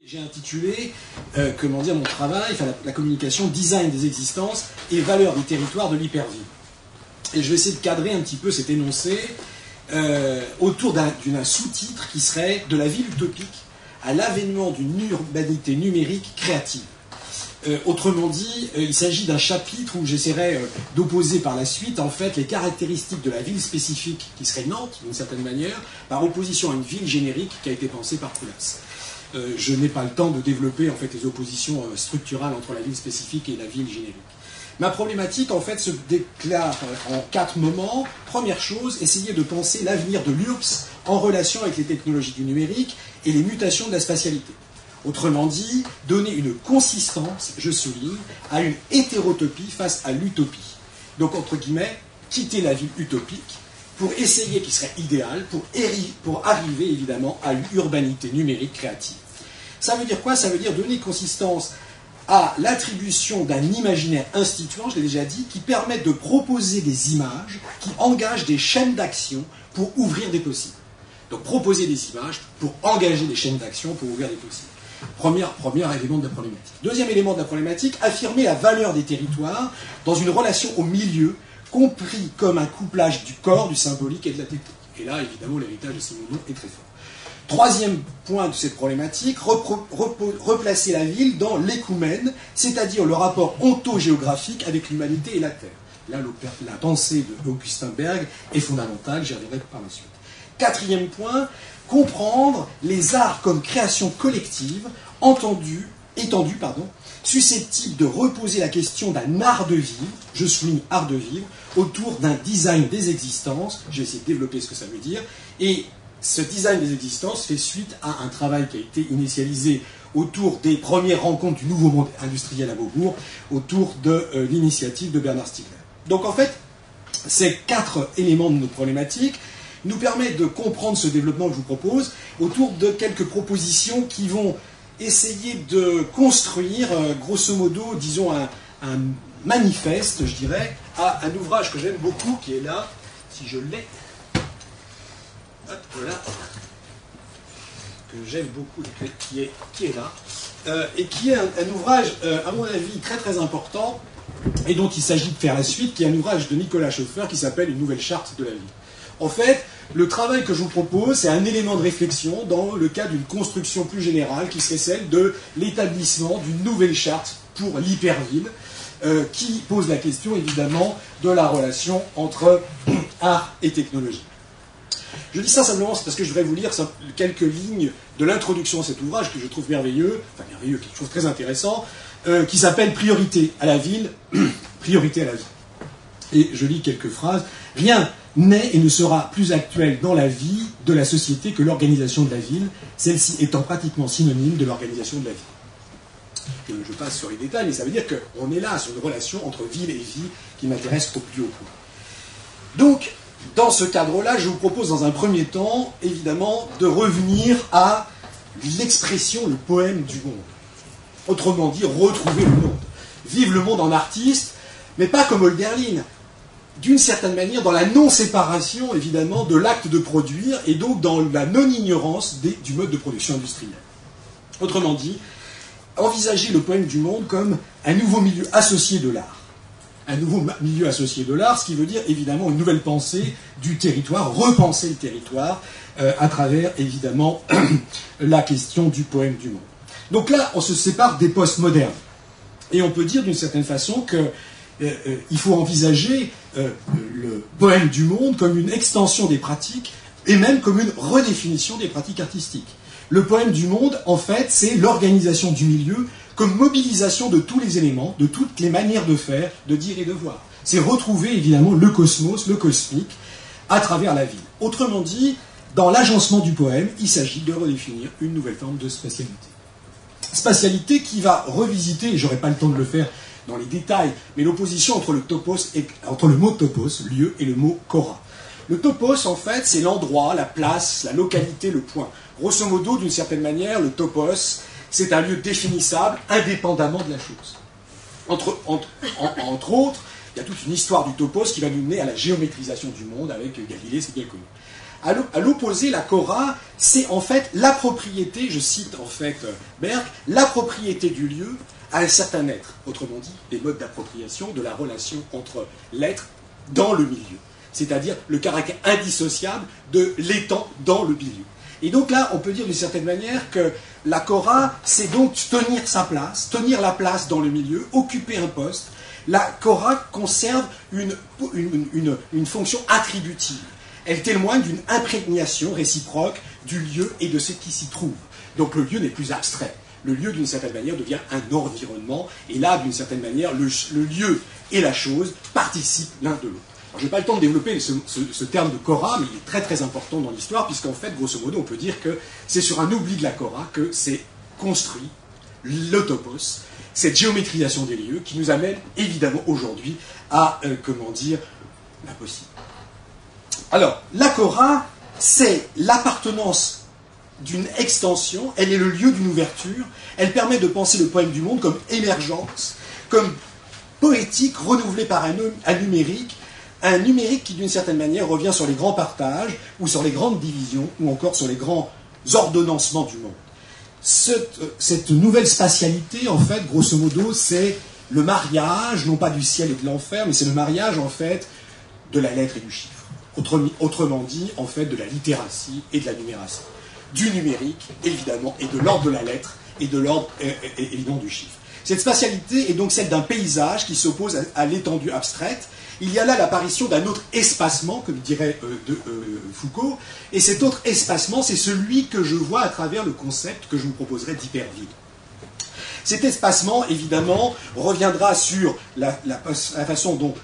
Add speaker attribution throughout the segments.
Speaker 1: J'ai intitulé, comment dire, mon travail, enfin la communication, design des existences et valeur des territoires de l'hypervie. Et je vais essayer de cadrer un petit peu cet énoncé autour d'un sous-titre qui serait de la ville utopique à l'avènement d'une urbanité numérique créative. Autrement dit, il s'agit d'un chapitre où j'essaierai d'opposer par la suite en fait les caractéristiques de la ville spécifique qui serait Nantes d'une certaine manière par opposition à une ville générique qui a été pensée par Coulas. Je n'ai pas le temps de développer en fait les oppositions structurales entre la ville spécifique et la ville générique. Ma problématique en fait se déclare en 4 moments. Première chose, essayer de penser l'avenir de l'URBS en relation avec les technologies du numérique et les mutations de la spatialité. Autrement dit, donner une consistance, je souligne, à une hétérotopie face à l'utopie. Donc, entre guillemets, quitter la ville utopique pour essayer, qui serait idéal, pour arriver évidemment à une urbanité numérique créative. Ça veut dire quoi? Ça veut dire donner consistance à l'attribution d'un imaginaire instituant, je l'ai déjà dit, qui permet de proposer des images qui engagent des chaînes d'action pour ouvrir des possibles. Donc, proposer des images pour engager des chaînes d'action pour ouvrir des possibles. Premier élément de la problématique. Deuxième élément de la problématique, affirmer la valeur des territoires dans une relation au milieu, compris comme un couplage du corps, du symbolique et de la technique. Et là, évidemment, l'héritage de Simondon est très fort. Troisième point de cette problématique, replacer la ville dans l'écoumène, c'est-à-dire le rapport ontogéographique avec l'humanité et la Terre. Là, la pensée d'Augustin Berg est fondamentale, j'y reviendrai par la suite. Quatrième point, comprendre les arts comme création collective, étendue, susceptible de reposer la question d'un art de vivre, je souligne art de vivre, autour d'un design des existences, je vais essayer de développer ce que ça veut dire, et ce design des existences fait suite à un travail qui a été initialisé autour des premières rencontres du nouveau monde industriel à Beaubourg, autour de l'initiative de Bernard Stiegler. Donc en fait, ces 4 éléments de notre problématique nous permettent de comprendre ce développement que je vous propose autour de quelques propositions qui vont essayer de construire, grosso modo, disons, un manifeste, je dirais, à un ouvrage que j'aime beaucoup, qui est là, si je l'ai, voilà, que j'aime beaucoup, qui est là, et qui est un ouvrage, à mon avis, très très important, et dont il s'agit de faire la suite, qui est un ouvrage de Nicolas Schoeffer qui s'appelle « Une nouvelle charte de la ville ». En fait, le travail que je vous propose, c'est un élément de réflexion dans le cadre d'une construction plus générale qui serait celle de l'établissement d'une nouvelle charte pour l'hyperville, qui pose la question, évidemment, de la relation entre art et technologie. Je dis ça simplement parce que je voudrais vous lire quelques lignes de l'introduction à cet ouvrage que je trouve merveilleux, enfin merveilleux, quelque chose de très intéressant, qui s'appelle « Priorité à la ville », priorité à la vie. Et je lis quelques phrases. « Rien n'est et ne sera plus actuel dans la vie de la société que l'organisation de la ville, celle-ci étant pratiquement synonyme de l'organisation de la vie. » Je passe sur les détails, mais ça veut dire qu'on est là sur une relation entre ville et vie qui m'intéresse au plus haut point. Donc, dans ce cadre-là, je vous propose dans un premier temps, évidemment, de revenir à l'expression, le poème du monde. Autrement dit, retrouver le monde. Vivre le monde en artiste, mais pas comme Hölderlin, d'une certaine manière dans la non-séparation, évidemment, de l'acte de produire, et donc dans la non-ignorance du mode de production industriel. Autrement dit, envisager le poème du monde comme un nouveau milieu associé de l'art. Un nouveau milieu associé de l'art, ce qui veut dire évidemment une nouvelle pensée du territoire, repenser le territoire à travers évidemment la question du poème du monde. Donc là, on se sépare des postmodernes. Et on peut dire d'une certaine façon qu'il faut envisager le poème du monde comme une extension des pratiques et même comme une redéfinition des pratiques artistiques. Le poème du monde, en fait, c'est l'organisation du milieu comme mobilisation de tous les éléments, de toutes les manières de faire, de dire et de voir. C'est retrouver évidemment le cosmos, le cosmique, à travers la ville. Autrement dit, dans l'agencement du poème, il s'agit de redéfinir une nouvelle forme de spatialité. Spatialité qui va revisiter, et j'aurai pas le temps de le faire dans les détails, mais l'opposition entre le mot topos, lieu, et le mot chora. Le topos, en fait, c'est l'endroit, la place, la localité, le point. Grosso modo, d'une certaine manière, le topos, c'est un lieu définissable, indépendamment de la chose. Entre autres, il y a toute une histoire du topos qui va nous mener à la géométrisation du monde avec Galilée, c'est bien connu. À l'opposé, la Cora, c'est en fait la propriété, je cite en fait Berck, la propriété du lieu à un certain être. Autrement dit, les modes d'appropriation de la relation entre l'être dans le milieu. C'est-à-dire le caractère indissociable de l'étant dans le milieu. Et donc là, on peut dire d'une certaine manière que la Cora, c'est donc tenir sa place, tenir la place dans le milieu, occuper un poste. La Cora conserve une fonction attributive. Elle témoigne d'une imprégnation réciproque du lieu et de ce qui s'y trouve. Donc le lieu n'est plus abstrait. Le lieu, d'une certaine manière, devient un environnement. Et là, d'une certaine manière, le lieu et la chose participent l'un de l'autre. Je n'ai pas le temps de développer ce terme de Cora, mais il est très très important dans l'histoire, puisqu'en fait, grosso modo, on peut dire que c'est sur un oubli de la Cora que c'est construit le topos, cette géométrisation des lieux qui nous amène évidemment aujourd'hui à, la possible. Alors, la Cora, c'est l'appartenance d'une extension, elle est le lieu d'une ouverture, elle permet de penser le poème du monde comme émergence, comme poétique renouvelée par un numérique qui d'une certaine manière revient sur les grands partages, ou sur les grandes divisions, ou encore sur les grands ordonnancements du monde. Cette nouvelle spatialité, en fait, grosso modo, c'est le mariage, non pas du ciel et de l'enfer, mais c'est le mariage, en fait, de la lettre et du chiffre. Autrement dit, en fait, de la littératie et de la numératie. Du numérique, évidemment, et de l'ordre de la lettre, et de l'ordre, évidemment, du chiffre. Cette spatialité est donc celle d'un paysage qui s'oppose à l'étendue abstraite. Il y a là l'apparition d'un autre espacement, comme dirait Foucault, et cet autre espacement, c'est celui que je vois à travers le concept que je vous proposerai d'hypervide. Cet espacement, évidemment, reviendra sur la façon dont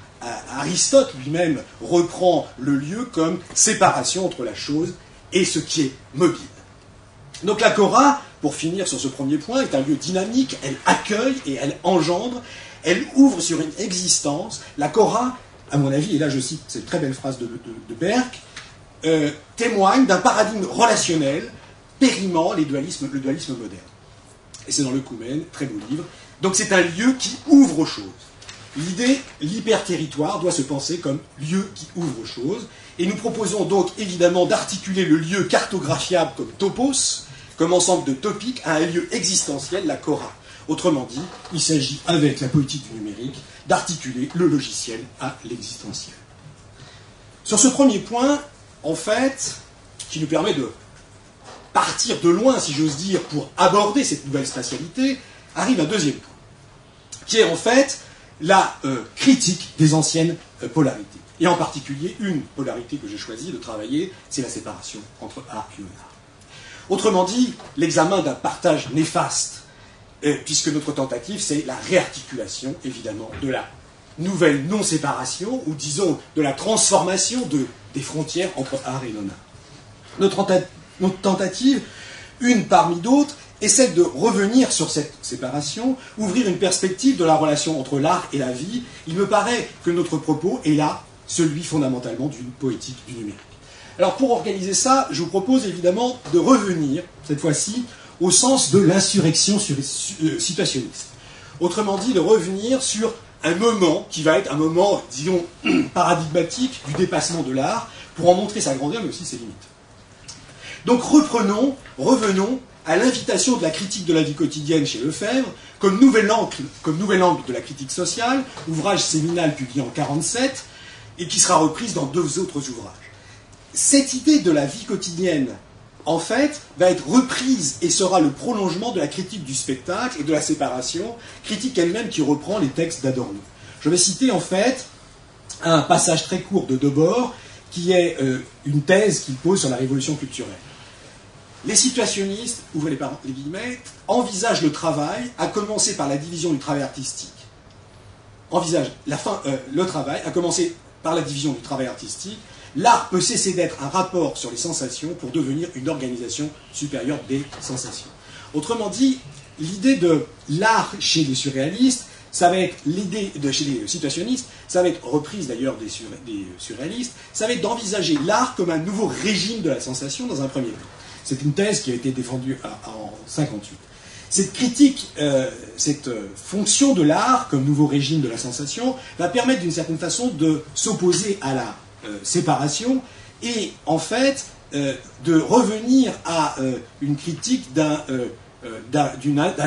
Speaker 1: Aristote lui-même reprend le lieu comme séparation entre la chose et ce qui est mobile. Donc la Cora, pour finir sur ce premier point, est un lieu dynamique, elle accueille et elle engendre, elle ouvre sur une existence. La Cora, à mon avis, et là je cite cette très belle phrase de Berck, témoigne d'un paradigme relationnel périmant le dualisme moderne. Et c'est dans le Coumen, très beau livre. Donc c'est un lieu qui ouvre aux choses. L'idée, l'hyperterritoire, doit se penser comme lieu qui ouvre aux choses. Et nous proposons donc évidemment d'articuler le lieu cartographiable comme topos, comme ensemble de topiques, à un lieu existentiel, la Cora. Autrement dit, il s'agit, avec la politique du numérique, d'articuler le logiciel à l'existentiel. Sur ce premier point, en fait, qui nous permet de partir de loin, si j'ose dire, pour aborder cette nouvelle spatialité, arrive un deuxième point, qui est en fait la critique des anciennes polarités. Et en particulier, une polarité que j'ai choisi de travailler, c'est la séparation entre art et non-art. Autrement dit, l'examen d'un partage néfaste, puisque notre tentative, c'est la réarticulation, évidemment, de la nouvelle non-séparation, ou disons, de la transformation des frontières entre art et non-art. Notre tentative, une parmi d'autres, est celle de revenir sur cette séparation, ouvrir une perspective de la relation entre l'art et la vie. Il me paraît que notre propos est là, celui fondamentalement d'une poétique du numérique. Alors pour organiser ça, je vous propose évidemment de revenir, cette fois-ci, au sens de l'insurrection situationniste. Autrement dit, de revenir sur un moment qui va être un moment, disons, paradigmatique du dépassement de l'art, pour en montrer sa grandeur, mais aussi ses limites. Donc revenons à l'invitation de la critique de la vie quotidienne chez Lefebvre, comme nouvel angle de la critique sociale, ouvrage séminal publié en 1947, et qui sera reprise dans 2 autres ouvrages. Cette idée de la vie quotidienne, en fait, va être reprise et sera le prolongement de la critique du spectacle et de la séparation, critique elle-même qui reprend les textes d'Adorno. Je vais citer en fait un passage très court de Debord, qui est une thèse qu'il pose sur la révolution culturelle. Les situationnistes, ouvrez les guillemets, envisagent le travail, à commencer par la division du travail artistique. Le travail, à commencer par la division du travail artistique. L'art peut cesser d'être un rapport sur les sensations pour devenir une organisation supérieure des sensations. Autrement dit, l'idée de l'art chez les surréalistes, ça va être l'idée chez les situationnistes, ça va être reprise d'ailleurs des surréalistes, ça va être d'envisager l'art comme un nouveau régime de la sensation dans un premier temps. C'est une thèse qui a été défendue en 1958. Cette critique, cette fonction de l'art comme nouveau régime de la sensation va permettre d'une certaine façon de s'opposer à la séparation et en fait de revenir à une critique d'un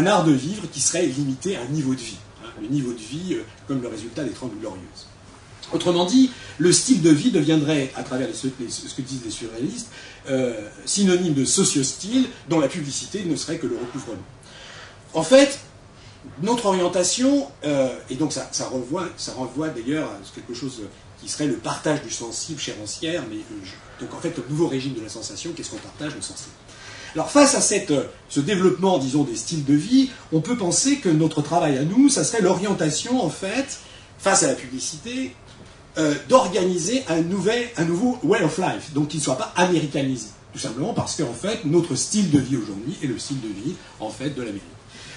Speaker 1: art de vivre qui serait limité à un niveau de vie, hein, le niveau de vie comme le résultat des 30 Glorieuses. Autrement dit, le style de vie deviendrait, à travers ce que disent les surréalistes, synonyme de socio-style dont la publicité ne serait que le recouvrement. En fait, notre orientation, et donc ça renvoie d'ailleurs à quelque chose qui serait le partage du sensible chez Rancière, mais donc en fait, le nouveau régime de la sensation, qu'est-ce qu'on partage le sensible? Alors face à ce développement, disons, des styles de vie, on peut penser que notre travail à nous, ça serait l'orientation, en fait, face à la publicité, d'organiser un nouveau way of life, donc qui ne soit pas américanisé. Tout simplement parce qu'en fait, notre style de vie aujourd'hui est le style de vie, en fait, de l'Amérique.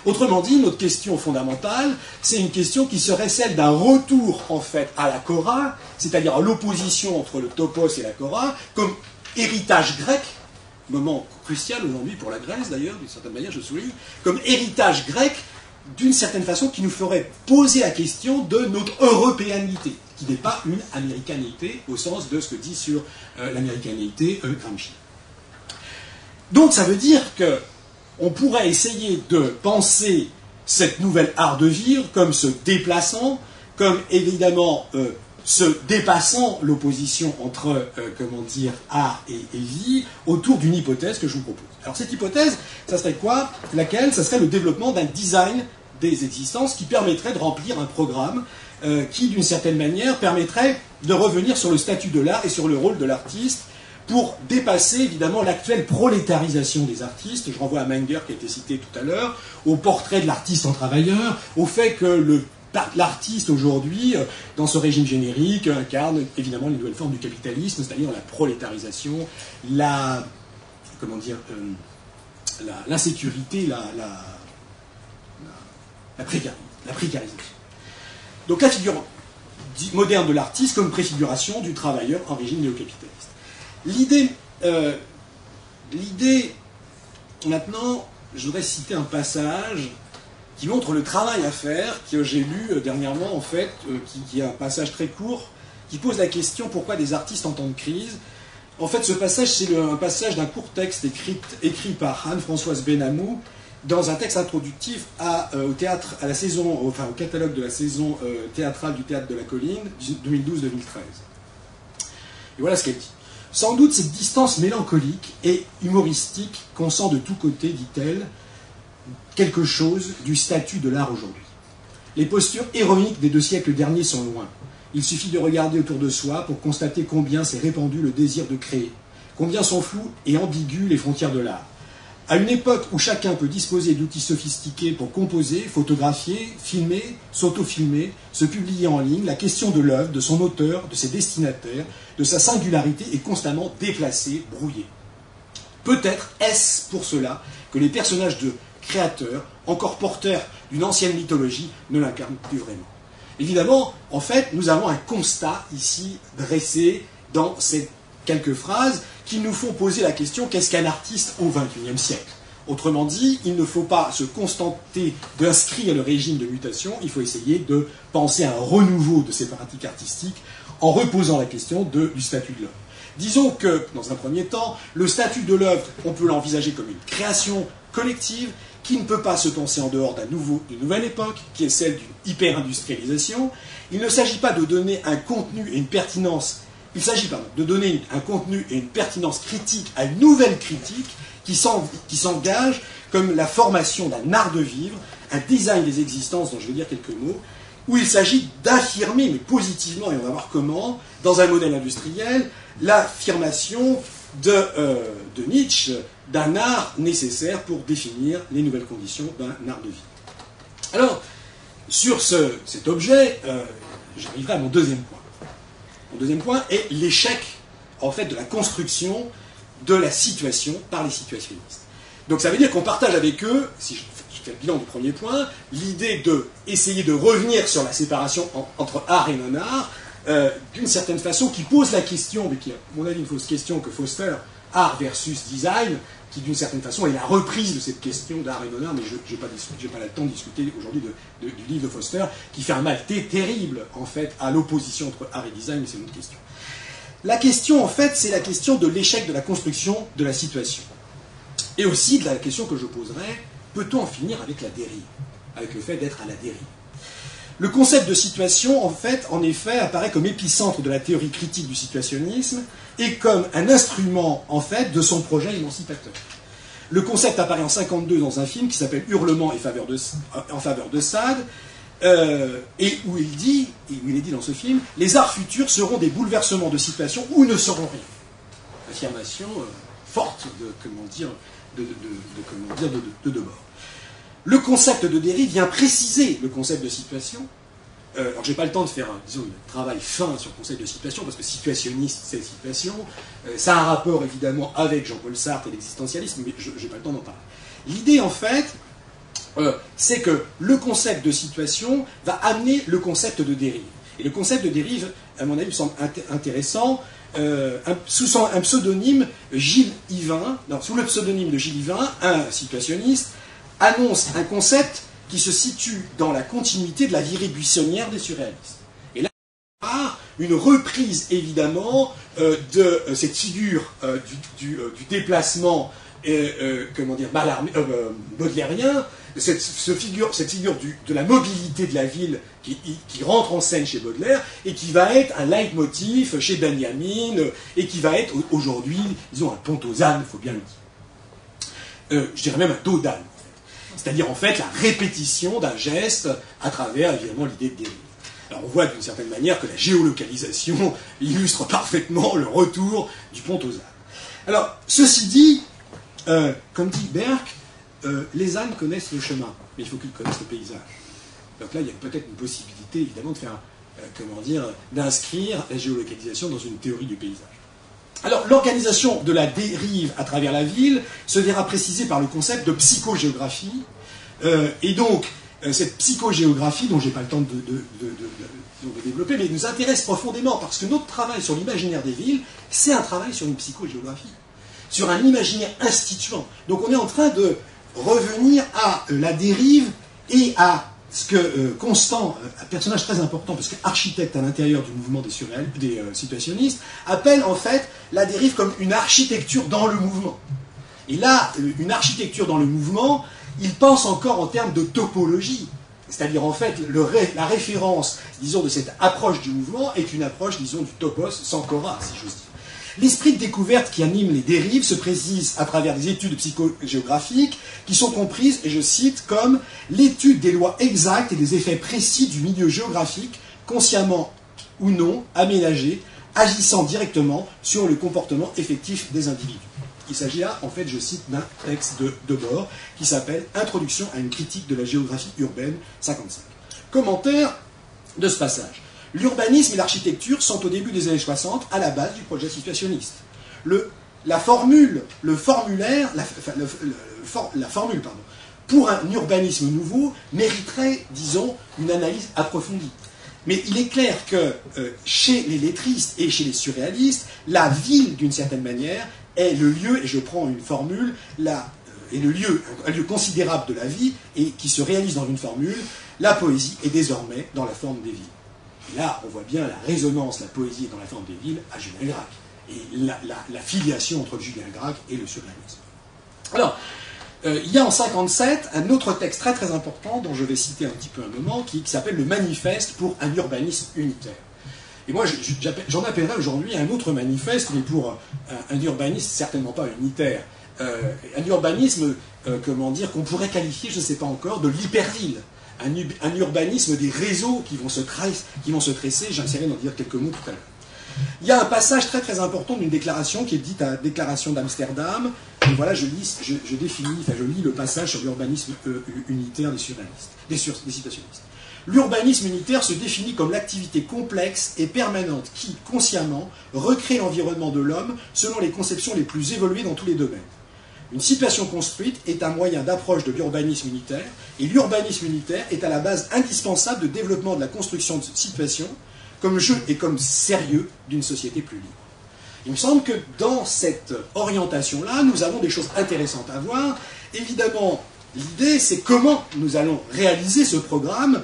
Speaker 1: Autrement dit, notre question fondamentale, c'est une question qui serait celle d'un retour, en fait, à la Cora, c'est-à-dire à l'opposition entre le topos et la Cora, comme héritage grec, moment crucial aujourd'hui pour la Grèce, d'ailleurs, d'une certaine manière, je souligne, comme héritage grec, d'une certaine façon, qui nous ferait poser la question de notre européanité, qui n'est pas une américanité, au sens de ce que dit sur l'américanité Gramsci. Donc ça veut dire que on pourrait essayer de penser cette nouvelle art de vivre comme se déplaçant, comme évidemment se dépassant l'opposition entre, comment dire, art et vie, autour d'une hypothèse que je vous propose. Alors cette hypothèse, ça serait quoi? Laquelle? Ça serait le développement d'un design des existences qui permettrait de remplir un programme qui, d'une certaine manière, permettrait de revenir sur le statut de l'art et sur le rôle de l'artiste pour dépasser évidemment l'actuelle prolétarisation des artistes. Je renvoie à Menger qui a été cité tout à l'heure, au portrait de l'artiste en travailleur, au fait que l'artiste aujourd'hui, dans ce régime générique, incarne évidemment les nouvelles formes du capitalisme, c'est-à-dire la prolétarisation, l'insécurité, la précarisation. Donc la figure moderne de l'artiste comme préfiguration du travailleur en régime néocapitaliste. L'idée, maintenant, je voudrais citer un passage qui montre le travail à faire, que j'ai lu dernièrement, en fait, qui est un passage très court, qui pose la question pourquoi des artistes en temps de crise. En fait, ce passage, c'est un passage d'un court texte écrit par Anne-Françoise Benamou dans un texte introductif au théâtre, à la saison, enfin au catalogue de la saison théâtrale du Théâtre de la Colline, 2012-2013. Et voilà ce qu'elle dit. Sans doute cette distance mélancolique et humoristique qu'on sent de tous côtés, dit-elle, quelque chose du statut de l'art aujourd'hui. Les postures héroïques des 2 siècles derniers sont loin. Il suffit de regarder autour de soi pour constater combien s'est répandu le désir de créer, combien sont floues et ambiguës les frontières de l'art. À une époque où chacun peut disposer d'outils sophistiqués pour composer, photographier, filmer, s'autofilmer, se publier en ligne, la question de l'œuvre, de son auteur, de ses destinataires, de sa singularité est constamment déplacée, brouillée. Peut-être est-ce pour cela que les personnages de créateurs, encore porteurs d'une ancienne mythologie, ne l'incarnent plus vraiment. Évidemment, en fait, nous avons un constat ici dressé dans ces quelques phrases qui nous font poser la question qu'est-ce qu'un artiste au XXIe siècle? Autrement dit, il ne faut pas se contenter d'inscrire le régime de mutation, il faut essayer de penser à un renouveau de ces pratiques artistiques en reposant la question du statut de l'œuvre. Disons que, dans un premier temps, le statut de l'œuvre, on peut l'envisager comme une création collective qui ne peut pas se penser en dehors d'une nouvelle époque, qui est celle d'une hyper-industrialisation. Il ne s'agit pas de donner un contenu et une pertinence, il s'agit de donner un contenu et une pertinence critique à une nouvelle critique qui s'engage comme la formation d'un art de vivre, un design des existences dont je vais dire quelques mots, où il s'agit d'affirmer, mais positivement, et on va voir comment, dans un modèle industriel, l'affirmation de Nietzsche d'un art nécessaire pour définir les nouvelles conditions d'un art de vie. Alors, sur cet objet, j'arriverai à mon deuxième point. Mon deuxième point est l'échec, en fait, de la construction de la situation par les situationnistes. Donc ça veut dire qu'on partage avec eux, si je fais le bilan du premier point, l'idée d'essayer de revenir sur la séparation entre art et non-art, d'une certaine façon, qui pose la question, mais qui est, à mon avis, une fausse question que Foster, art versus design, qui d'une certaine façon est la reprise de cette question d'art et non-art, mais je n'ai pas le temps de discuter aujourd'hui du livre de Foster, qui fait un mal terrible, en fait, à l'opposition entre art et design, mais c'est une autre question. la question, en fait, c'est la question de l'échec de la construction de la situation. Et aussi de la question que je poserai, peut-on en finir avec la dérive, avec le fait d'être à la dérive? Le concept de situation, en fait, en effet, apparaît comme épicentre de la théorie critique du situationnisme et comme un instrument, en fait, de son projet émancipateur. Le concept apparaît en 1952 dans un film qui s'appelle Hurlement en faveur de Sade, et où il est dit dans ce film, les arts futurs seront des bouleversements de situation ou ne seront rien. Affirmation forte de Debord. Le concept de dérive vient préciser le concept de situation. Alors, j'ai pas le temps de faire un travail fin sur le concept de situation, parce que situationniste, c'est situation. Ça a un rapport, évidemment, avec Jean-Paul Sartre et l'existentialisme, mais je n'ai pas le temps d'en parler. L'idée, en fait, c'est que le concept de situation va amener le concept de dérive. Et le concept de dérive, à mon avis, me semble intéressant. Sous un pseudonyme, sous le pseudonyme de Gilles Yvain, un situationniste, annonce un concept qui se situe dans la continuité de la virée buissonnière des surréalistes. Et là, une reprise, évidemment, de cette figure du déplacement baudelairien, cette figure de la mobilité de la ville qui rentre en scène chez Baudelaire et qui va être un leitmotiv chez Benjamin et qui va être aujourd'hui, disons, un pont aux ânes, il faut bien le dire. Je dirais même un dos d'âne. C'est-à-dire, en fait, la répétition d'un geste à travers, évidemment, l'idée de dérive. Alors, on voit d'une certaine manière que la géolocalisation illustre parfaitement le retour du pont aux ânes. Alors, ceci dit, comme dit Berck, les ânes connaissent le chemin, mais il faut qu'ils connaissent le paysage. Donc là, il y a peut-être une possibilité, évidemment, de faire, d'inscrire la géolocalisation dans une théorie du paysage. Alors, l'organisation de la dérive à travers la ville se verra précisée par le concept de psychogéographie. Et donc, cette psychogéographie, dont je n'ai pas le temps de développer, mais nous intéresse profondément parce que notre travail sur l'imaginaire des villes, c'est un travail sur une psychogéographie, sur un imaginaire instituant. Donc, on est en train de revenir à la dérive et à ce que Constant, un personnage très important, parce qu'architecte à l'intérieur du mouvement des situationnistes, appelle en fait la dérive comme une architecture dans le mouvement. Et là, une architecture dans le mouvement, il pense encore en termes de topologie. C'est-à-dire, en fait, la référence, disons, de cette approche du mouvement est une approche, disons, du topos sans cora, si j'ose dire. L'esprit de découverte qui anime les dérives se précise à travers des études psychogéographiques qui sont comprises, et je cite, comme l'étude des lois exactes et des effets précis du milieu géographique, consciemment ou non aménagé, agissant directement sur le comportement effectif des individus. Il s'agit là, en fait, je cite, d'un texte de Debord qui s'appelle « Introduction à une critique de la géographie urbaine » 55. Commentaire de ce passage. L'urbanisme et l'architecture sont au début des années 60 à la base du projet situationniste. La formule pour un urbanisme nouveau mériterait, disons, une analyse approfondie. Mais il est clair que chez les lettristes et chez les surréalistes, la ville, d'une certaine manière, est le lieu, et je prends une formule, est un lieu considérable de la vie, et qui se réalise dans une formule, la poésie est désormais dans la forme des villes. Et là, on voit bien la résonance, la poésie dans la forme des villes à Julien Gracq, et la filiation entre Julien Gracq et le surréalisme. Alors, il y a en 1957 un autre texte très très important, dont je vais citer un petit peu un moment, qui s'appelle le Manifeste pour un urbanisme unitaire. Et moi, j'en appellerai aujourd'hui un autre manifeste, mais pour un urbanisme certainement pas unitaire. Un urbanisme, qu'on pourrait qualifier, je ne sais pas encore, de l'hyperville. Un urbanisme des réseaux qui vont se tresser, j'essaierai d'en dire quelques mots tout à l'heure. Il y a un passage très très important d'une déclaration qui est dite à la déclaration d'Amsterdam. Et voilà, je lis le passage sur l'urbanisme unitaire des surréalistes, des situationnistes. L'urbanisme unitaire se définit comme l'activité complexe et permanente qui, consciemment, recrée l'environnement de l'homme selon les conceptions les plus évoluées dans tous les domaines. Une situation construite est un moyen d'approche de l'urbanisme unitaire, et l'urbanisme unitaire est à la base indispensable de développement de la construction de situations comme jeu et comme sérieux d'une société plus libre. Il me semble que dans cette orientation-là, nous avons des choses intéressantes à voir. Évidemment, l'idée, c'est comment nous allons réaliser ce programme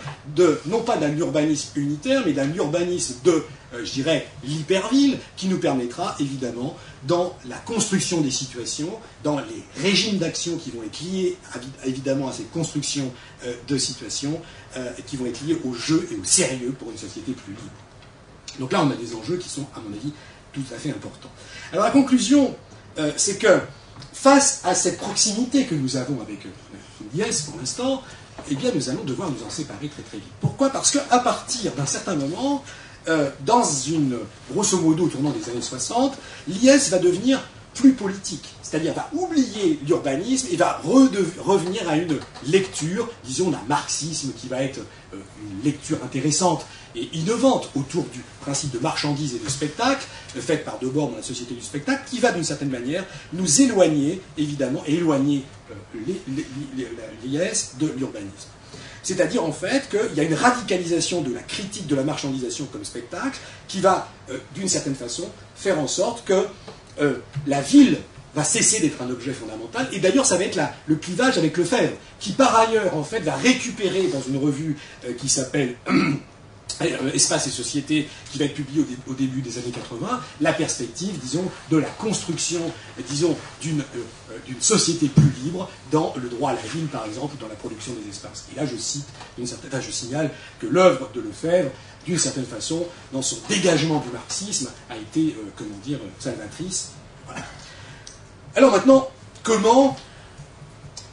Speaker 1: non pas d'un urbanisme unitaire, mais d'un urbanisme de, je dirais, l'hyperville, qui nous permettra, évidemment, dans la construction des situations, dans les régimes d'action qui vont être liés, évidemment, à ces constructions de situations, qui vont être liés au jeu et au sérieux pour une société plus libre. Donc là, on a des enjeux qui sont, à mon avis, tout à fait importants. Alors la conclusion, c'est que, face à cette proximité que nous avons avec l'IS pour l'instant, eh bien, nous allons devoir nous en séparer très très vite. Pourquoi? Parce qu'à partir d'un certain moment, grosso modo, au tournant des années 60, l'IS va devenir plus politique. C'est-à-dire va oublier l'urbanisme et va revenir à une lecture, disons, d'un marxisme qui va être une lecture intéressante et innovante autour du principe de marchandise et de spectacle, faite par Debord dans la société du spectacle, qui va d'une certaine manière nous éloigner, évidemment, et éloigner l'IS de l'urbanisme. C'est-à-dire en fait qu'il y a une radicalisation de la critique de la marchandisation comme spectacle qui va, d'une certaine façon, faire en sorte que la ville va cesser d'être un objet fondamental, et d'ailleurs ça va être le clivage avec Lefebvre, qui par ailleurs en fait va récupérer dans une revue qui s'appelle Espace et Société, qui va être publiée au début des années 80, la perspective, disons, de la construction, disons, d'une société plus libre dans le droit à la ville, par exemple, ou dans la production des espaces. Et là, je signale que l'œuvre de Lefebvre, d'une certaine façon, dans son dégagement du marxisme, a été, comment dire, salvatrice. Voilà. Alors maintenant, comment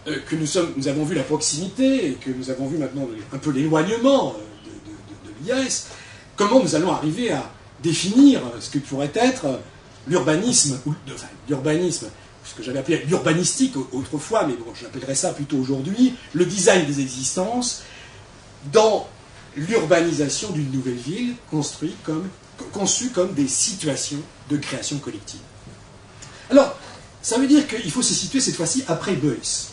Speaker 1: que nous avons vu la proximité et que nous avons vu maintenant un peu l'éloignement de l'IS, comment nous allons arriver à définir ce que pourrait être l'urbanisme, ce que j'avais appelé l'urbanistique autrefois, mais bon, j'appellerais ça plutôt aujourd'hui, le design des existences, dans l'urbanisation d'une nouvelle ville conçue comme des situations de création collective. Alors, ça veut dire qu'il faut se situer cette fois-ci après Beuys.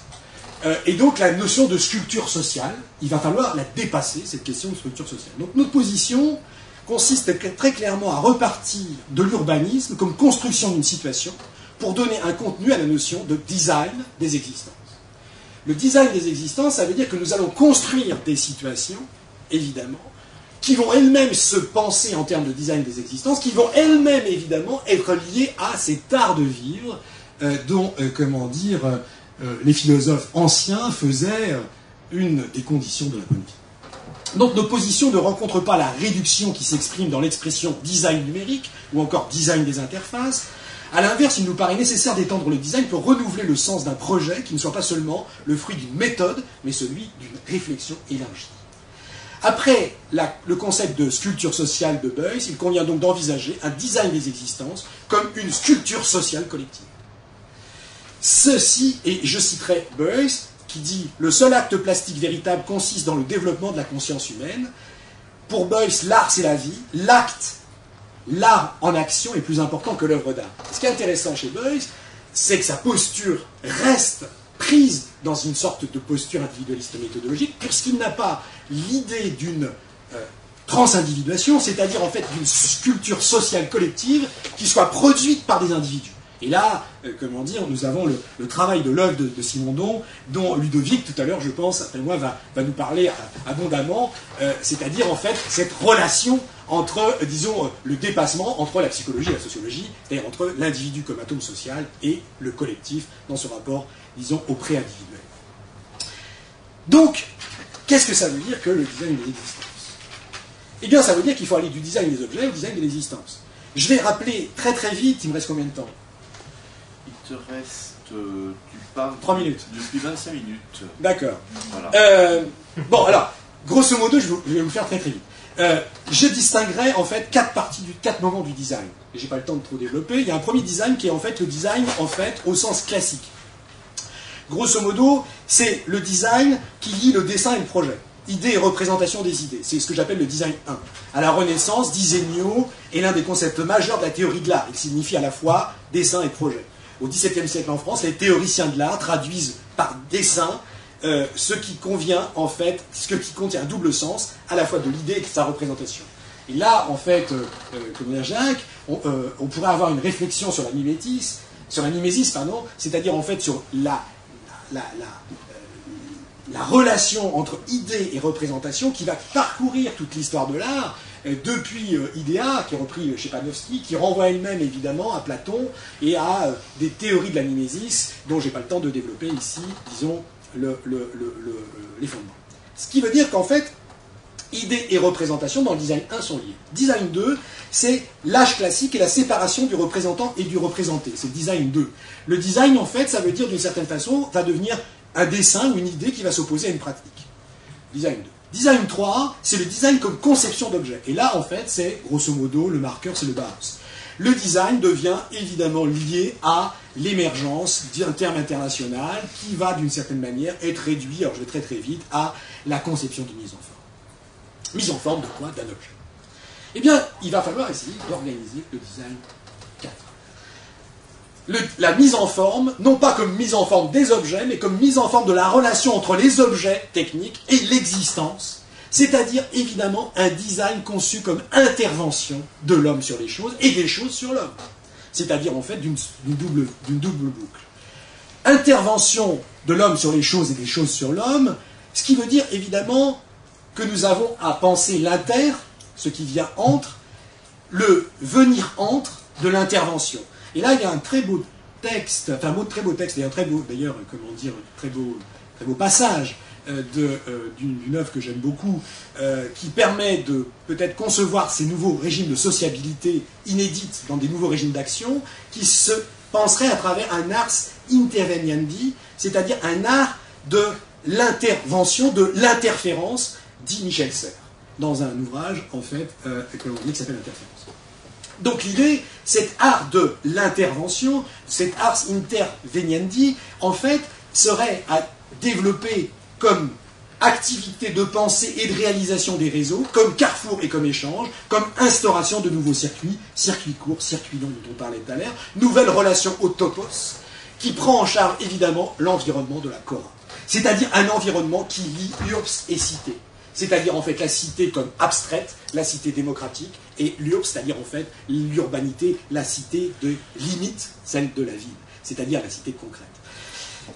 Speaker 1: Et donc la notion de structure sociale, il va falloir la dépasser, cette question de structure sociale. Donc notre position consiste très clairement à repartir de l'urbanisme comme construction d'une situation pour donner un contenu à la notion de design des existences. Le design des existences, ça veut dire que nous allons construire des situations, évidemment, qui vont elles-mêmes se penser en termes de design des existences, qui vont elles-mêmes, évidemment, être liées à cet art de vivre dont, les philosophes anciens faisaient une des conditions de la bonne vie. Donc notre position ne rencontre pas la réduction qui s'exprime dans l'expression design numérique ou encore design des interfaces. A l'inverse, il nous paraît nécessaire d'étendre le design pour renouveler le sens d'un projet qui ne soit pas seulement le fruit d'une méthode, mais celui d'une réflexion élargie. Après le concept de sculpture sociale de Beuys, il convient donc d'envisager un design des existences comme une sculpture sociale collective. Ceci, et je citerai Beuys, qui dit « Le seul acte plastique véritable consiste dans le développement de la conscience humaine. Pour Beuys, l'art c'est la vie. L'art en action est plus important que l'œuvre d'art. » Ce qui est intéressant chez Beuys, c'est que sa posture reste prise dans une sorte de posture individualiste méthodologique, puisqu'il n'a pas l'idée d'une transindividuation, c'est-à-dire en fait d'une sculpture sociale collective qui soit produite par des individus. Et là, nous avons le travail de l'œuvre de Simondon, dont Ludovic, tout à l'heure, je pense, après moi, va nous parler abondamment, c'est-à-dire, en fait, cette relation entre, disons, le dépassement entre la psychologie et la sociologie, c'est-à-dire entre l'individu comme atome social et le collectif dans ce rapport, disons, au pré-individuel. Donc, qu'est-ce que ça veut dire que le design des existences? Eh bien, ça veut dire qu'il faut aller du design des objets au design de l'existence. Je vais rappeler très très vite, il me reste combien de temps?
Speaker 2: Il te reste, tu parles
Speaker 1: 3 minutes.
Speaker 2: Depuis 25 minutes.
Speaker 1: D'accord.
Speaker 2: Voilà.
Speaker 1: Bon, alors, grosso modo, je vais vous faire très très vite. Je distinguerai en fait 4 moments du design. J'ai pas le temps de trop développer. Il y a un premier design qui est en fait le design en fait au sens classique. Grosso modo, c'est le design qui lie le dessin et le projet. Idée et représentation des idées. C'est ce que j'appelle le design 1. À la Renaissance, Disegno est l'un des concepts majeurs de la théorie de l'art. Il signifie à la fois dessin et projet. Au XVIIe siècle en France, les théoriciens de l'art traduisent par dessin ce qui convient, en fait, ce qui contient un double sens, à la fois de l'idée et de sa représentation. Et là, en fait, comme dit Jacques, on pourrait avoir une réflexion sur la mimésis, c'est-à-dire en fait sur la la relation entre idée et représentation qui va parcourir toute l'histoire de l'art, depuis Idéa, qui est repris chez Panofsky, qui renvoie elle-même évidemment à Platon et à des théories de la mimésis, dont j'ai pas le temps de développer ici, disons, les fondements. Ce qui veut dire qu'en fait, idée et représentation dans le design 1 sont liés. Design 2, c'est l'âge classique et la séparation du représentant et du représenté. C'est design 2. Le design, en fait, ça veut dire d'une certaine façon, va devenir un dessin ou une idée qui va s'opposer à une pratique. Design 2. Design 3, c'est le design comme conception d'objet. Et là, en fait, c'est, grosso modo, le marqueur, c'est le Bauhaus. Le design devient évidemment lié à l'émergence d'un terme international qui va, d'une certaine manière, être réduit, alors je vais très vite, à la conception d'une mise en forme. Mise en forme de quoi? D'un objet. Eh bien, il va falloir essayer d'organiser le design 4. La mise en forme, non pas comme mise en forme des objets, mais comme mise en forme de la relation entre les objets techniques et l'existence, c'est-à-dire évidemment un design conçu comme intervention de l'homme sur les choses et des choses sur l'homme, c'est-à-dire en fait d'une double boucle. Intervention de l'homme sur les choses et des choses sur l'homme, ce qui veut dire évidemment que nous avons à penser l'inter, ce qui vient entre, le venir entre de l'intervention. Et là, il y a un très beau texte, enfin un très beau texte, et un très beau, d'ailleurs, comment dire, très beau passage d'une œuvre que j'aime beaucoup, qui permet de peut-être concevoir ces nouveaux régimes de sociabilité inédites dans des nouveaux régimes d'action, qui se penseraient à travers un ars interveniendi, c'est-à-dire un art de l'intervention, de l'interférence, dit Michel Serres, dans un ouvrage, en fait, qui s'appelle Interférence. Donc l'idée, cet art de l'intervention, cet ars interveniendi, en fait, serait à développer comme activité de pensée et de réalisation des réseaux, comme carrefour et comme échange, comme instauration de nouveaux circuits, circuits courts, circuits longs dont on parlait tout à l'heure, nouvelle relation au topos, qui prend en charge évidemment l'environnement de la Cora. C'est-à-dire un environnement qui lie URBS et cité. C'est-à-dire en fait la cité comme abstraite, la cité démocratique, et l'URBS, c'est-à-dire en fait l'urbanité, la cité de limite, celle de la ville, c'est-à-dire la cité concrète.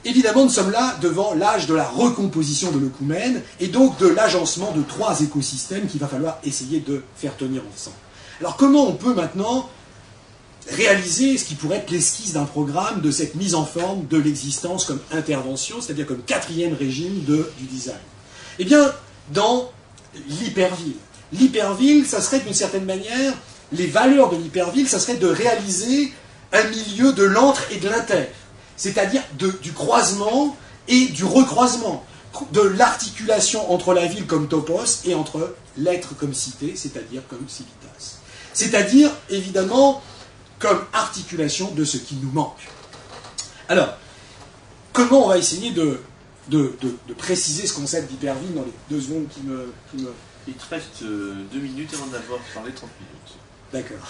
Speaker 1: Évidemment, nous sommes là devant l'âge de la recomposition de l'œcumène, et donc de l'agencement de trois écosystèmes qu'il va falloir essayer de faire tenir ensemble. Alors comment on peut maintenant réaliser ce qui pourrait être l'esquisse d'un programme de cette mise en forme de l'existence comme intervention, c'est-à-dire comme quatrième régime du design? Eh bien, dans l'hyperville. L'hyperville, ça serait d'une certaine manière, les valeurs de l'hyperville, ça serait de réaliser un milieu de l'entre et de l'inter, c'est-à-dire du croisement et du recroisement, de l'articulation entre la ville comme topos et entre l'être comme cité, c'est-à-dire comme civitas. C'est-à-dire, évidemment, comme articulation de ce qui nous manque. Alors, comment on va essayer de préciser ce concept d'hyperville dans les 2 secondes qui me...
Speaker 2: Il te reste 2 minutes avant d'avoir parlé 30 minutes.
Speaker 1: D'accord.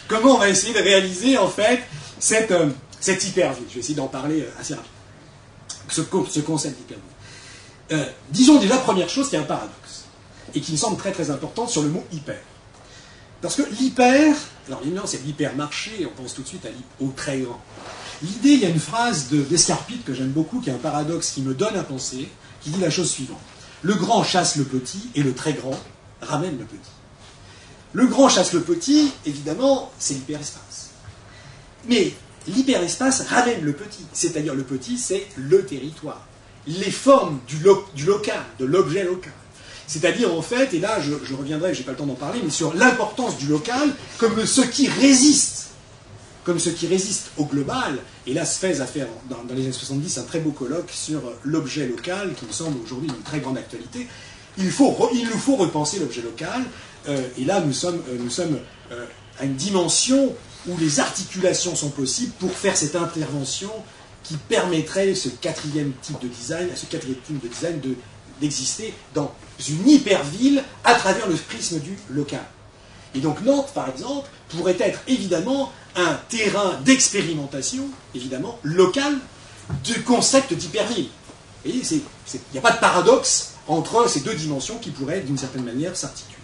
Speaker 1: Comment on va essayer de réaliser, en fait, cette hyperville? Je vais essayer d'en parler assez rapidement. Ce concept d'hyperville. Disons déjà, première chose, qu'il y a un paradoxe, et qui me semble très très important sur le mot hyper. Parce que l'hyper, alors évidemment c'est l'hypermarché, et on pense tout de suite au très grand. L'idée, il y a une phrase d'Escarpite que j'aime beaucoup, qui est un paradoxe qui me donne à penser, qui dit la chose suivante. Le grand chasse le petit, et le très grand ramène le petit. Le grand chasse le petit, évidemment, c'est l'hyperespace. Mais l'hyperespace ramène le petit, c'est-à-dire le petit, c'est le territoire. Les formes du local, de l'objet local. C'est-à-dire, en fait, et là, je reviendrai, je n'ai pas le temps d'en parler, mais sur l'importance du local comme ce qui résiste au global. Et là, Sfez a fait, dans les années 70, un très beau colloque sur l'objet local, qui me semble aujourd'hui d'une très grande actualité. Il nous faut repenser l'objet local, et là, nous sommes à une dimension où les articulations sont possibles pour faire cette intervention qui permettrait ce quatrième type de design, d'exister dans une hyperville à travers le prisme du local. Et donc Nantes, par exemple, pourrait être évidemment un terrain d'expérimentation, évidemment, local, du concept d'hyperville. Et il n'y a pas de paradoxe entre ces 2 dimensions qui pourraient, d'une certaine manière, s'articuler.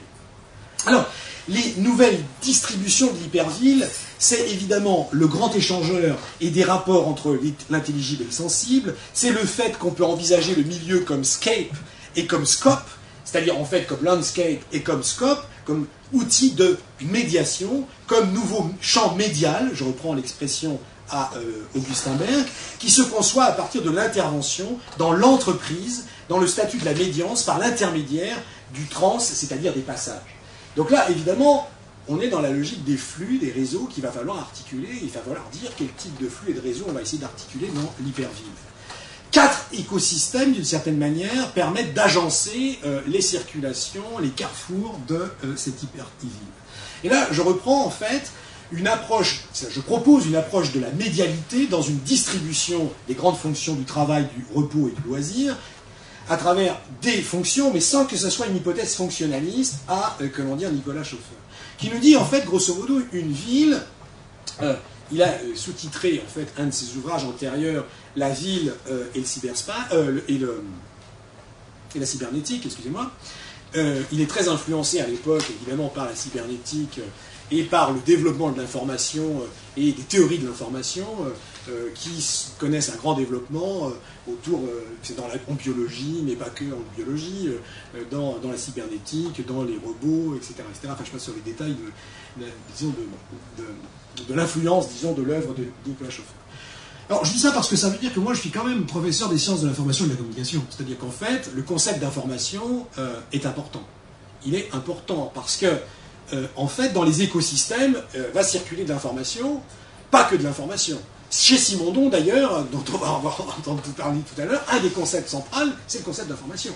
Speaker 1: Alors, Les nouvelles distributions de l'hyperville, c'est évidemment le grand échangeur et des rapports entre l'intelligible et le sensible. C'est le fait qu'on peut envisager le milieu comme scape et comme scope, c'est-à-dire en fait comme landscape et comme scope, comme outil de médiation, comme nouveau champ médial, je reprends l'expression à Augustin Berg, qui se conçoit à partir de l'intervention dans l'entreprise, dans le statut de la médiance, par l'intermédiaire du trans, c'est-à-dire des passages. Donc là, évidemment, on est dans la logique des flux, des réseaux qu'il va falloir articuler, il va falloir dire quel type de flux et de réseau on va essayer d'articuler dans l'hyperville. 4 écosystèmes, d'une certaine manière, permettent d'agencer les circulations, les carrefours de cette hyperville. Et là, je reprends en fait une approche, je propose une approche de la médialité dans une distribution des grandes fonctions du travail, du repos et du loisir, à travers des fonctions, mais sans que ce soit une hypothèse fonctionnaliste à, comment dire, Nicolas Schoeffer, qui nous dit en fait, grosso modo, une ville, il a sous-titré en fait un de ses ouvrages antérieurs, La ville et le cyberspace, et la cybernétique, excusez-moi. Il est très influencé à l'époque, évidemment, par la cybernétique et par le développement de l'information et des théories de l'information qui connaissent un grand développement autour, c'est en biologie, mais pas que en biologie, dans la cybernétique, dans les robots, etc. etc. Enfin, je passe sur les détails de l'influence, disons, de l'œuvre de Nicolas Schoeffer. Alors, je dis ça parce que ça veut dire que moi, je suis quand même professeur des sciences de l'information et de la communication. C'est-à-dire qu'en fait, le concept d'information est important. Il est important parce que, en fait, dans les écosystèmes, va circuler de l'information, pas que de l'information. Chez Simondon, d'ailleurs, dont on va entendre parler tout à l'heure, un des concepts centraux, c'est le concept d'information.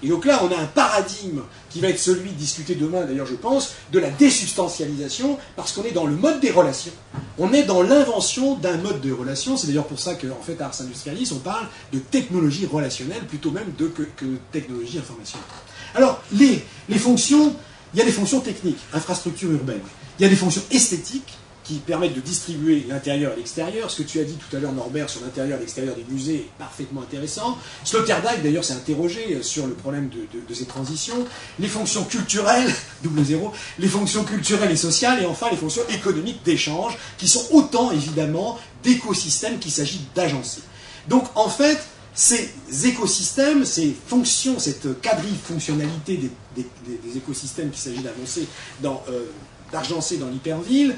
Speaker 1: Et donc là, on a un paradigme qui va être celui discuté demain, d'ailleurs, je pense, de la désubstantialisation, parce qu'on est dans le mode des relations. On est dans l'invention d'un mode de relation. C'est d'ailleurs pour ça qu'en fait, à Ars Industrialis, on parle de technologie relationnelle, plutôt même que de technologie informationnelle. Alors, les fonctions, il y a des fonctions techniques, infrastructure urbaine. Il y a des fonctions esthétiques, qui permettent de distribuer l'intérieur et l'extérieur. Ce que tu as dit tout à l'heure, Norbert, sur l'intérieur et l'extérieur des musées est parfaitement intéressant. Sloterdijk, d'ailleurs, s'est interrogé sur le problème de ces transitions. Les fonctions culturelles, double zéro, les fonctions culturelles et sociales, et enfin les fonctions économiques d'échange, qui sont autant, évidemment, d'écosystèmes qu'il s'agit d'agencer. Donc, en fait, ces écosystèmes, ces fonctions, cette quadrifonctionnalité des écosystèmes qu'il s'agit d'agencer dans l'hyperville,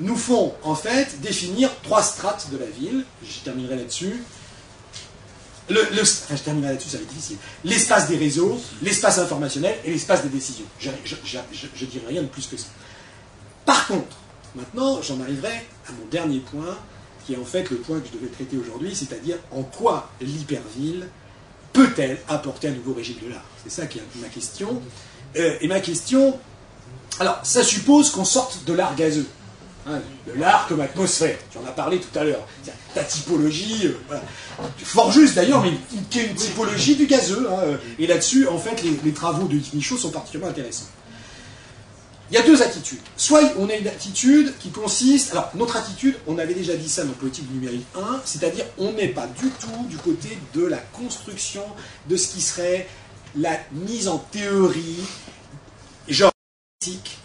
Speaker 1: nous font en fait définir 3 strates de la ville. Je terminerai là-dessus. Je terminerai là-dessus, ça va être difficile. L'espace des réseaux, l'espace informationnel et l'espace des décisions. Je dirai rien de plus que ça. Par contre, maintenant, j'en arriverai à mon dernier point, qui est en fait le point que je devais traiter aujourd'hui, c'est-à-dire en quoi l'hyperville peut-elle apporter un nouveau régime de l'art. C'est ça qui est ma question. Et ma question, alors, ça suppose qu'on sorte de l'art gazeux. Hein, de l'art comme atmosphère, tu en as parlé tout à l'heure. Ta typologie, voilà. Fort juste d'ailleurs, mais qui est une typologie du gazeux. Hein, et là-dessus, en fait, les travaux de Yves Michaud sont particulièrement intéressants. Il y a 2 attitudes. Soit on a une attitude qui consiste... Alors, notre attitude, on avait déjà dit ça dans Politique du numérique 1, c'est-à-dire on n'est pas du tout du côté de la construction de ce qui serait la mise en théorie, genre éthique,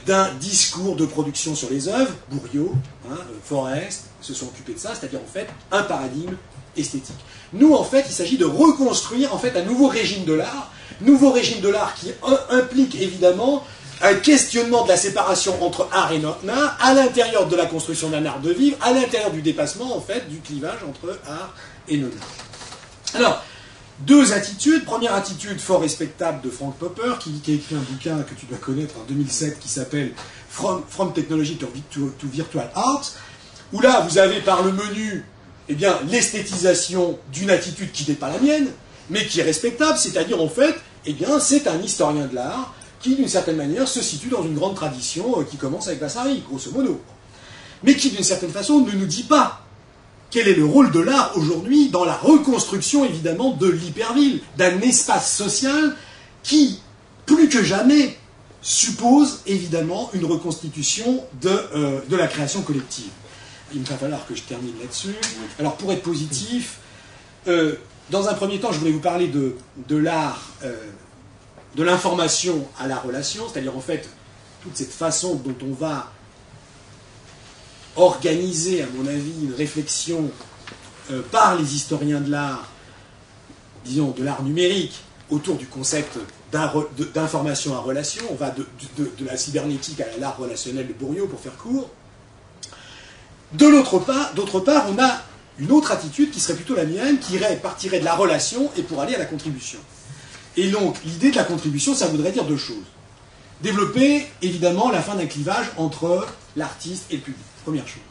Speaker 1: d'un discours de production sur les œuvres. Bourriaud, Forest se sont occupés de ça, c'est-à-dire en fait un paradigme esthétique. Nous, en fait, il s'agit de reconstruire en fait un nouveau régime de l'art qui implique évidemment un questionnement de la séparation entre art et non-art, à l'intérieur de la construction d'un art de vivre, à l'intérieur du dépassement en fait du clivage entre art et non-art. Alors, 2 attitudes. Première attitude fort respectable de Frank Popper, qui a écrit un bouquin que tu dois connaître en 2007 qui s'appelle From Technology to Virtual Art, où là vous avez par le menu l'esthétisation d'une attitude qui n'est pas la mienne, mais qui est respectable, c'est-à-dire en fait, c'est un historien de l'art qui d'une certaine manière se situe dans une grande tradition qui commence avec Vasari, grosso modo, mais qui d'une certaine façon ne nous dit pas quel est le rôle de l'art aujourd'hui dans la reconstruction, évidemment, de l'hyperville, d'un espace social qui, plus que jamais, suppose, évidemment, une reconstitution de la création collective. Il va falloir que je termine là-dessus. Alors, pour être positif, dans un premier temps, je voulais vous parler de l'art, de l'information à la relation, c'est-à-dire, en fait, toute cette façon dont on va organiser, à mon avis, une réflexion par les historiens de l'art, disons de l'art numérique, autour du concept d'information à relation. On va de la cybernétique à l'art relationnel de Bourriaud, pour faire court. D'autre part, on a une autre attitude qui serait plutôt la mienne, qui partirait de la relation et pour aller à la contribution. Et donc, l'idée de la contribution, ça voudrait dire deux choses. Développer, évidemment, la fin d'un clivage entre l'artiste et le public. Première chose.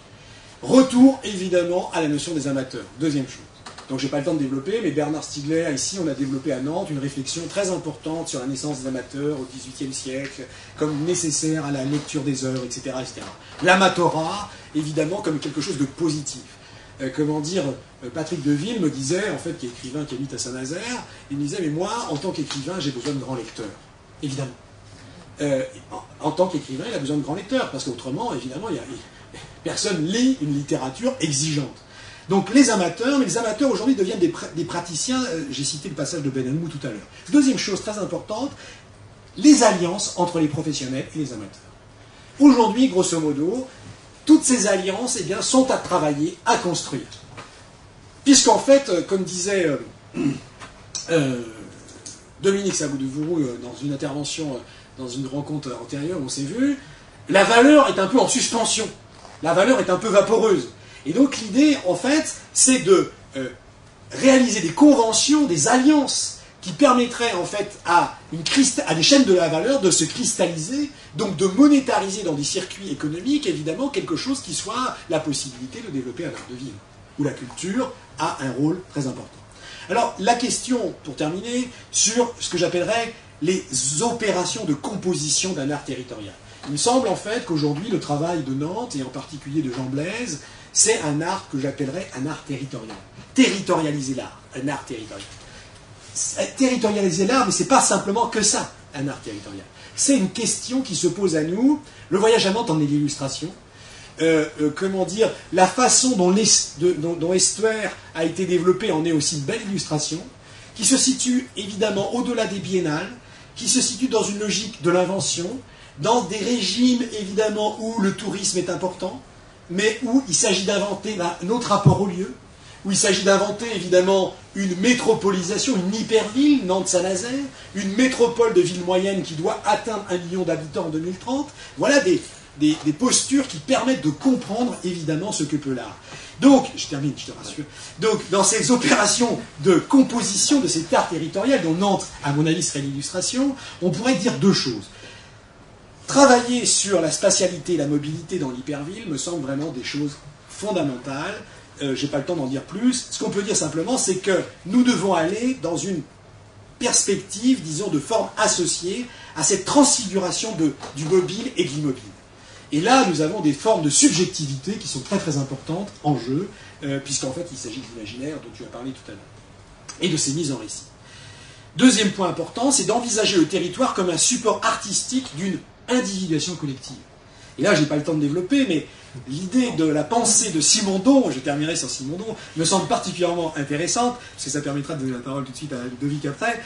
Speaker 1: Retour, évidemment, à la notion des amateurs. Deuxième chose. Donc, je n'ai pas le temps de développer, mais Bernard Stiegler, ici, on a développé à Nantes une réflexion très importante sur la naissance des amateurs au XVIIIe siècle, comme nécessaire à la lecture des œuvres, etc., etc. L'amatorat, évidemment, comme quelque chose de positif. Comment dire, Patrick Deville me disait, en fait, qui est écrivain, qui habite à Saint-Nazaire, il me disait, mais moi, en tant qu'écrivain, j'ai besoin de grands lecteurs. Évidemment. En tant qu'écrivain, il a besoin de grands lecteurs, parce qu'autrement, évidemment, personne lit une littérature exigeante. Donc les amateurs, mais les amateurs aujourd'hui deviennent des praticiens. J'ai cité le passage de Benhamou tout à l'heure. Deuxième chose très importante, les alliances entre les professionnels et les amateurs. Aujourd'hui, grosso modo, toutes ces alliances sont à travailler, à construire. Puisqu'en fait, comme disait Dominique Saboudevourou dans une intervention, dans une rencontre antérieure, on s'est vu, la valeur est un peu en suspension. La valeur est un peu vaporeuse. Et donc l'idée, en fait, c'est de réaliser des conventions, des alliances qui permettraient en fait à des chaînes de la valeur de se cristalliser, donc de monétariser dans des circuits économiques, évidemment, quelque chose qui soit la possibilité de développer un art de vivre, où la culture a un rôle très important. Alors, la question, pour terminer, sur ce que j'appellerais les opérations de composition d'un art territorial. Il me semble en fait qu'aujourd'hui, le travail de Nantes, et en particulier de Jean Blaise, c'est un art que j'appellerais un art territorial. Territorialiser l'art, un art territorial. Territorialiser l'art, mais c'est pas simplement que ça, un art territorial. C'est une question qui se pose à nous. Le voyage à Nantes en est l'illustration. Comment dire, la façon dont Estuaire a été développé en est aussi une belle illustration, qui se situe évidemment au-delà des biennales, qui se situe dans une logique de l'invention, dans des régimes évidemment où le tourisme est important, mais où il s'agit d'inventer notre rapport au lieu, où il s'agit d'inventer évidemment une métropolisation, une hyperville, Nantes-Saint-Nazaire, une métropole de ville moyenne qui doit atteindre 1 million d'habitants en 2030. Voilà des postures qui permettent de comprendre évidemment ce que peut l'art. Donc, je termine, je te rassure. Donc, dans ces opérations de composition de cet art territorial, dont Nantes, à mon avis, serait l'illustration, on pourrait dire deux choses. Travailler sur la spatialité et la mobilité dans l'hyperville me semble vraiment des choses fondamentales. Je n'ai pas le temps d'en dire plus. Ce qu'on peut dire simplement, c'est que nous devons aller dans une perspective, disons, de forme associée à cette transfiguration du mobile et de l'immobile. Et là, nous avons des formes de subjectivité qui sont très très importantes en jeu, puisqu'en fait, il s'agit de l'imaginaire dont tu as parlé tout à l'heure, et de ces mises en récit. Deuxième point important, c'est d'envisager le territoire comme un support artistique d'une individuation collective. Et là, je n'ai pas le temps de développer, mais l'idée de la pensée de Simondon, je terminerai sur Simondon, me semble particulièrement intéressante, parce que ça permettra de donner la parole tout de suite à Ludovic après,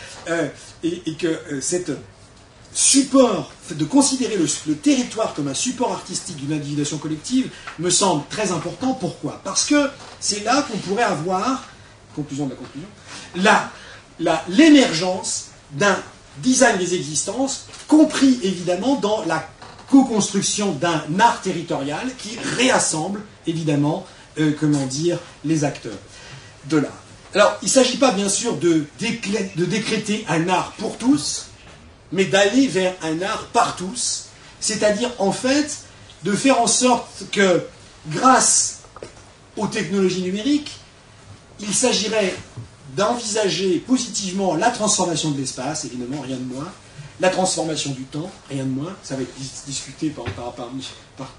Speaker 1: et que cette support, de considérer le territoire comme un support artistique d'une individuation collective, me semble très important. Pourquoi? Parce que c'est là qu'on pourrait avoir, conclusion de la conclusion, l'émergence d'un design des existences, compris évidemment dans la co-construction d'un art territorial qui réassemble évidemment, les acteurs de l'art. Alors, il ne s'agit pas bien sûr de décréter un art pour tous, mais d'aller vers un art par tous, c'est-à-dire en fait de faire en sorte que grâce aux technologies numériques, il s'agirait d'envisager positivement la transformation de l'espace, évidemment, rien de moins, la transformation du temps, rien de moins, ça va être discuté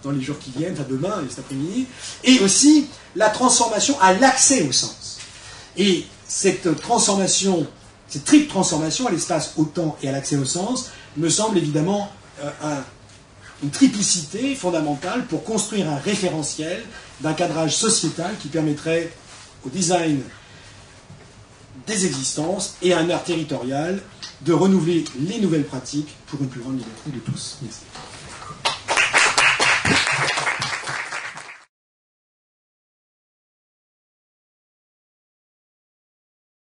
Speaker 1: dans les jours qui viennent, enfin demain et cet après-midi, et aussi la transformation à l'accès au sens. Et cette transformation, cette triple transformation à l'espace, au temps et à l'accès au sens, me semble évidemment une triplicité fondamentale pour construire un référentiel d'un cadrage sociétal qui permettrait au design des existences et à un art territorial de renouveler les nouvelles pratiques pour une plus grande liberté de tous. Merci.